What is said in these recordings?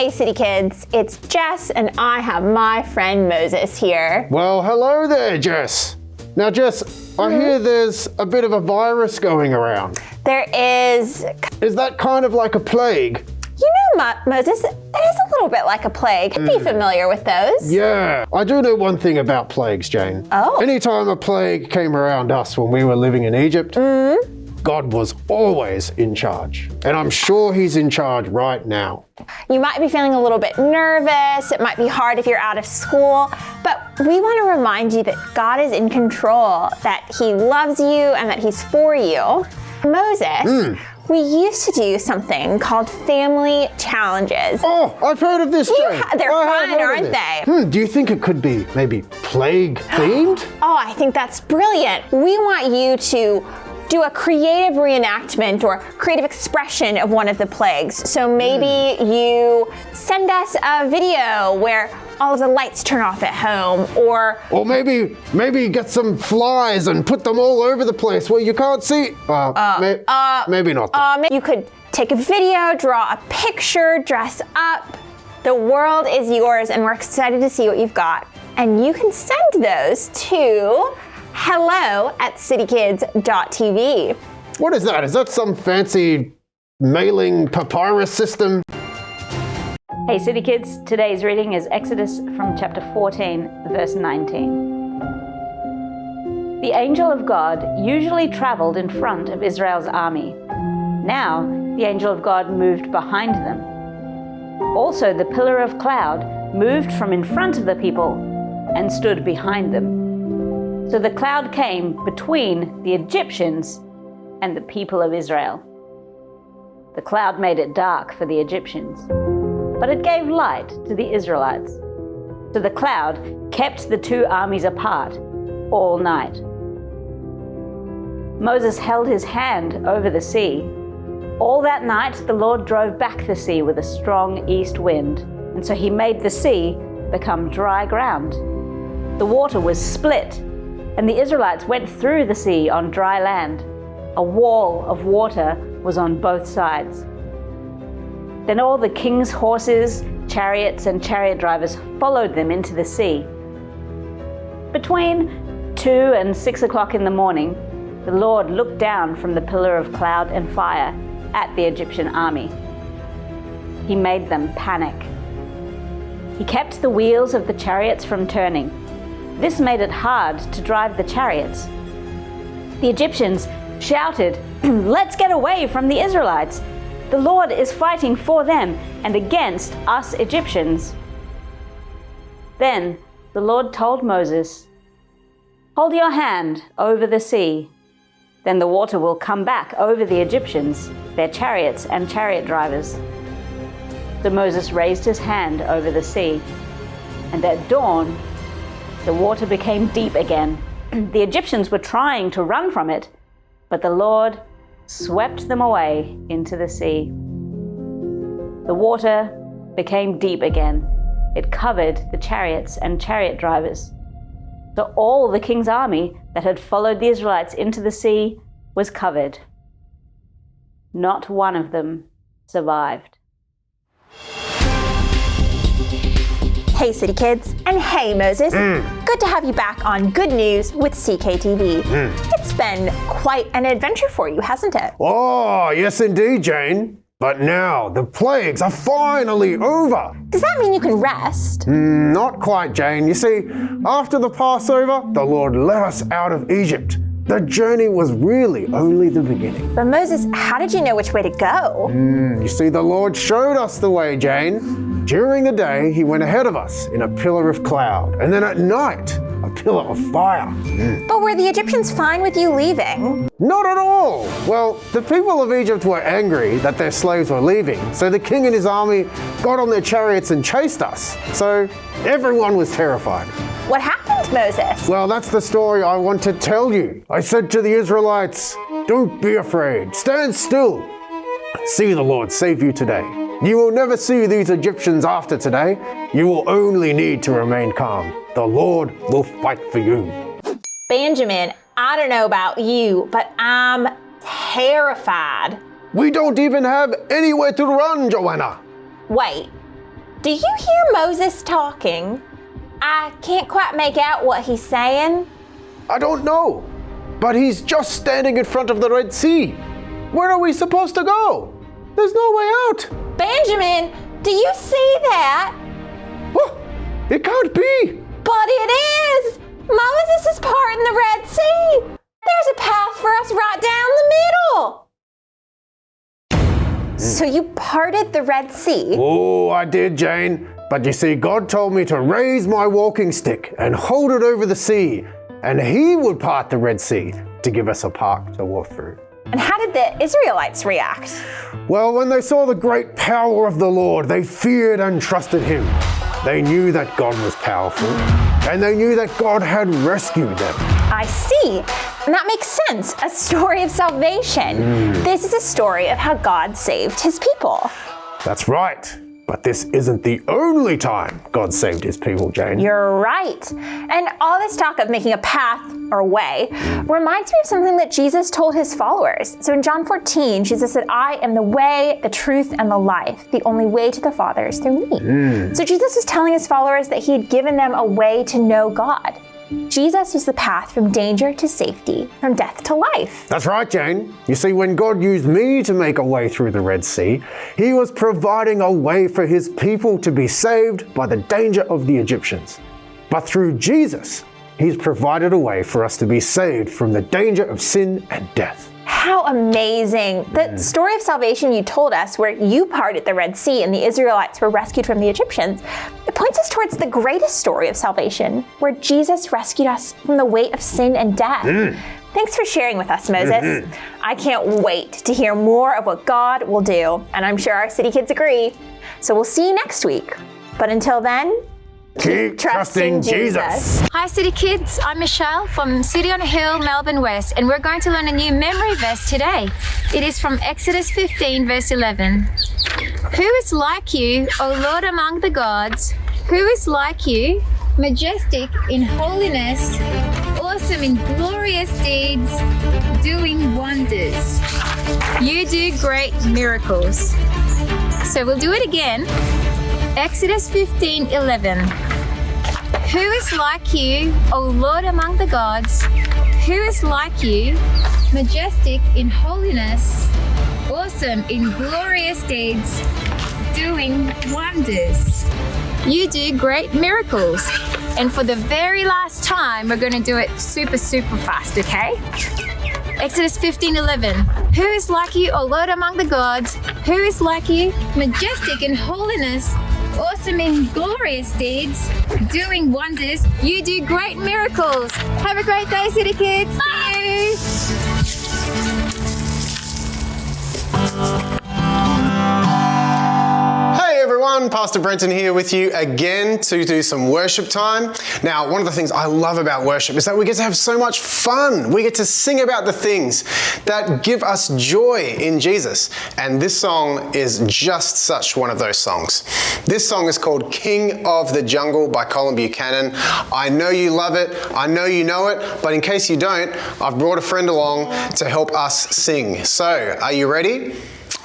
Hey City Kids, it's Jess and I have my friend Moses here. Well, hello there, Jess. Now, Jess, I hear there's a bit of a virus going around. There is... Is that kind of like a plague? You know, Moses, it is a little bit like a plague. Be familiar with those. Yeah, I do know one thing about plagues, Jane. Oh. Anytime a plague came around us when we were living in Egypt, God was always in charge. And I'm sure he's in charge right now. You might be feeling a little bit nervous. It might be hard if you're out of school, but we want to remind you that God is in control, that he loves you and that he's for you. Moses, we used to do something called family challenges. Oh, I've heard of this, Jane. They're fun, aren't they? Do you think it could be maybe plague themed? Oh, I think that's brilliant. We want you to do a creative reenactment or creative expression of one of the plagues. So maybe you send us a video where all of the lights turn off at home, or maybe get some flies and put them all over the place where you can't see. Maybe not. You could take a video, draw a picture, dress up. The world is yours and we're excited to see what you've got. And you can send those to hello@citykids.tv. What is that? Is that some fancy mailing papyrus system? Hey City Kids, today's reading is Exodus from chapter 14, verse 19. The angel of God usually traveled in front of Israel's army. Now, the angel of God moved behind them. Also, the pillar of cloud moved from in front of the people and stood behind them. So the cloud came between the Egyptians and the people of Israel. The cloud made it dark for the Egyptians, but it gave light to the Israelites. So the cloud kept the two armies apart all night. Moses held his hand over the sea. All that night the Lord drove back the sea with a strong east wind, and so he made the sea become dry ground. The water was split, and the Israelites went through the sea on dry land. A wall of water was on both sides. Then all the king's horses, chariots, and chariot drivers followed them into the sea. Between 2 and 6 o'clock in the morning, the Lord looked down from the pillar of cloud and fire at the Egyptian army. He made them panic. He kept the wheels of the chariots from turning. This made it hard to drive the chariots. The Egyptians shouted, "Let's get away from the Israelites! The Lord is fighting for them and against us Egyptians." Then the Lord told Moses, "Hold your hand over the sea. Then the water will come back over the Egyptians, their chariots and chariot drivers." So Moses raised his hand over the sea, and at dawn, the water became deep again. The Egyptians were trying to run from it, but the Lord swept them away into the sea. The water became deep again. It covered the chariots and chariot drivers. So all the king's army that had followed the Israelites into the sea was covered. Not one of them survived. Hey City Kids, and hey Moses. Good to have you back on Good News with CKTV. It's been quite an adventure for you, hasn't it? Oh, yes indeed, Jane. But now the plagues are finally over. Does that mean you can rest? Not quite, Jane. You see, after the Passover, the Lord led us out of Egypt. The journey was really only the beginning. But Moses, how did you know which way to go? You see, the Lord showed us the way, Jane. During the day, he went ahead of us in a pillar of cloud, and then at night, a pillar of fire. But were the Egyptians fine with you leaving? Not at all. Well, the people of Egypt were angry that their slaves were leaving, so the king and his army got on their chariots and chased us. So everyone was terrified. What happened, Moses? Well, that's the story I want to tell you. I said to the Israelites, "Don't be afraid. Stand still. See the Lord save you today. You will never see these Egyptians after today. You will only need to remain calm. The Lord will fight for you." Benjamin, I don't know about you, but I'm terrified. We don't even have anywhere to run, Joanna. Wait, Do you hear Moses talking? I can't quite make out what he's saying. I don't know, but he's just standing in front of the Red Sea. Where are we supposed to go? There's no way out. Benjamin, do you see that? Oh, it can't be. But it is! Moses is parting the Red Sea! There's a path for us right down the middle! So you parted the Red Sea? Oh, I did, Jane. But you see, God told me to raise my walking stick and hold it over the sea, and He would part the Red Sea to give us a path to walk through. And how did the Israelites react? Well, when they saw the great power of the Lord, they feared and trusted Him. They knew that God was powerful, and they knew that God had rescued them. I see. And that makes sense. A story of salvation. This is a story of how God saved His people. That's right. But this isn't the only time God saved His people, Jane. You're right. And all this talk of making a path or way reminds me of something that Jesus told His followers. So in John 14, Jesus said, I am the way, the truth, and the life. The only way to the Father is through me. So Jesus was telling His followers that He had given them a way to know God. Jesus was the path from danger to safety, from death to life. That's right, Jane. You see, when God used me to make a way through the Red Sea, He was providing a way for His people to be saved by the danger of the Egyptians. But through Jesus, He's provided a way for us to be saved from the danger of sin and death. How amazing. The story of salvation you told us, where you parted the Red Sea and the Israelites were rescued from the Egyptians, it points us towards the greatest story of salvation, where Jesus rescued us from the weight of sin and death. Thanks for sharing with us, Moses. I can't wait to hear more of what God will do, and I'm sure our city kids agree. So we'll see you next week. But until then, keep trusting Jesus. Hi City Kids, I'm Michelle from City on a Hill, Melbourne West, and we're going to learn a new memory verse today. It is from Exodus 15 verse 11. Who is like you, O Lord among the gods? Who is like you, majestic in holiness, awesome in glorious deeds, doing wonders? You do great miracles. So we'll do it again. Exodus 15:11. Who is like you, O Lord among the gods? Who is like you, majestic in holiness, awesome in glorious deeds, doing wonders? You do great miracles. And for the very last time, we're going to do it super fast, okay? Exodus 15:11. Who is like you, O Lord among the gods? Who is like you, majestic in holiness, awesome in glorious deeds, doing wonders? You do great miracles. Have a great day, City Kids. See you. Hey everyone, Pastor Brenton here with you again to do some worship time. Now, one of the things I love about worship is that we get to have so much fun. We get to sing about the things that give us joy in Jesus. And this song is just such one of those songs. This song is called King of the Jungle by Colin Buchanan. I know you love it. I know you know it. But in case you don't, I've brought a friend along to help us sing. So, are you ready?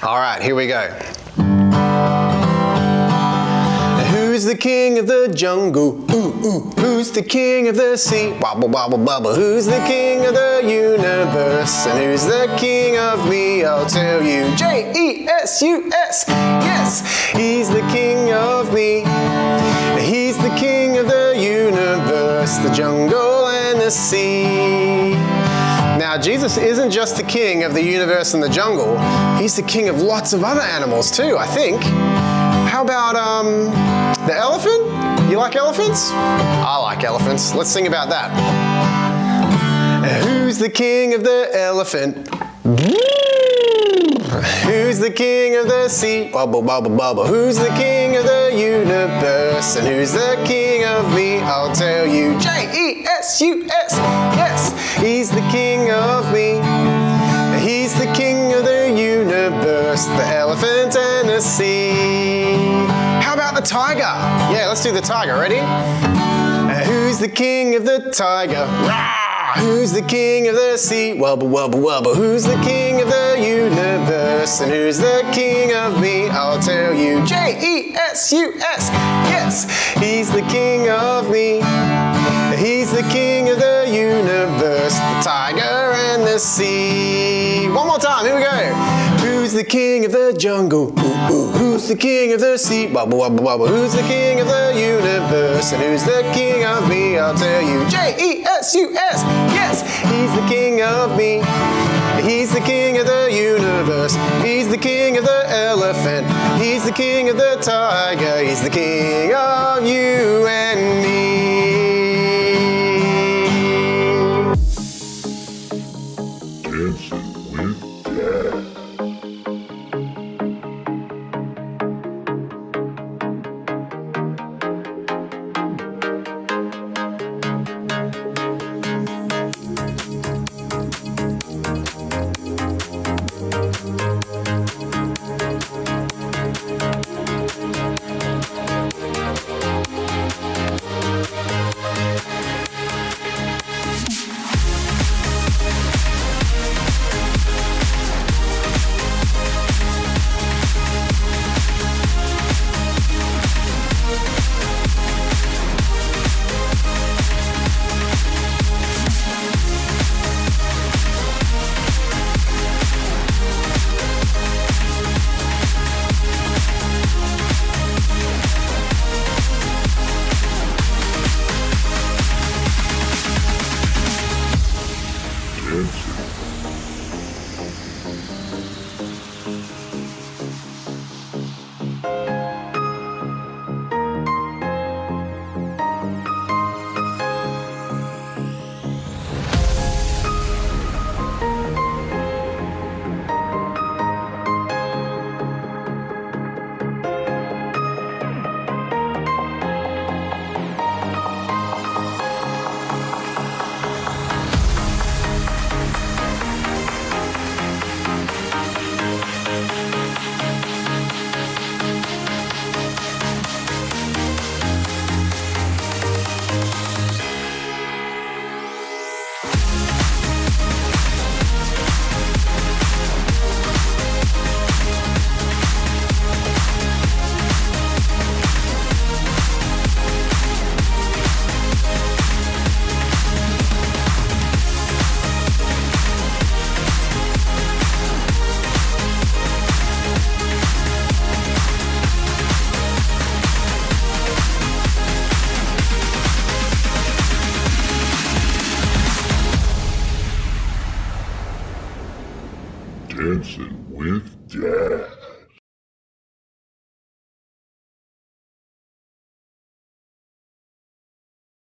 All right, here we go. Who's the king of the jungle? Ooh, ooh. Who's the king of the sea? Wobble, wobble, bubble. Who's the king of the universe? And who's the king of me? I'll tell you. J-E-S-U-S. Yes, he's the king of me. He's the king of the universe, the jungle and the sea. Now, Jesus isn't just the king of the universe and the jungle. He's the king of lots of other animals too, I think. How about the elephant? You like elephants? I like elephants. Let's sing about that. Who's the king of the elephant? Who's the king of the sea? Bubble, bubble, bubble. Who's the king of the universe? And who's the king of me? I'll tell you. J-E-S-U-S. Yes, he's the king of me. He's the king of the universe, the elephant and the sea. How about the tiger? Yeah, let's do the tiger. Ready? Who's the king of the tiger? Rah! Who's the king of the sea? Wubba, wubba, wubba. Who's the king of the universe? And who's the king of me? I'll tell you. J-E-S-U-S. Yes, he's the king of me. He's the king of the universe, the tiger and the sea. One more time, here we go. Who's the king of the jungle? Ooh, ooh. Who's the king of the sea? Wubba, wubba, wubba. Who's the king of the universe? And who's the king of me? I'll tell you. J-E-S-U-S. Yes, he's the king of me. He's the king of the universe. He's the king of the elephant. He's the king of the tiger. He's the king of you and me.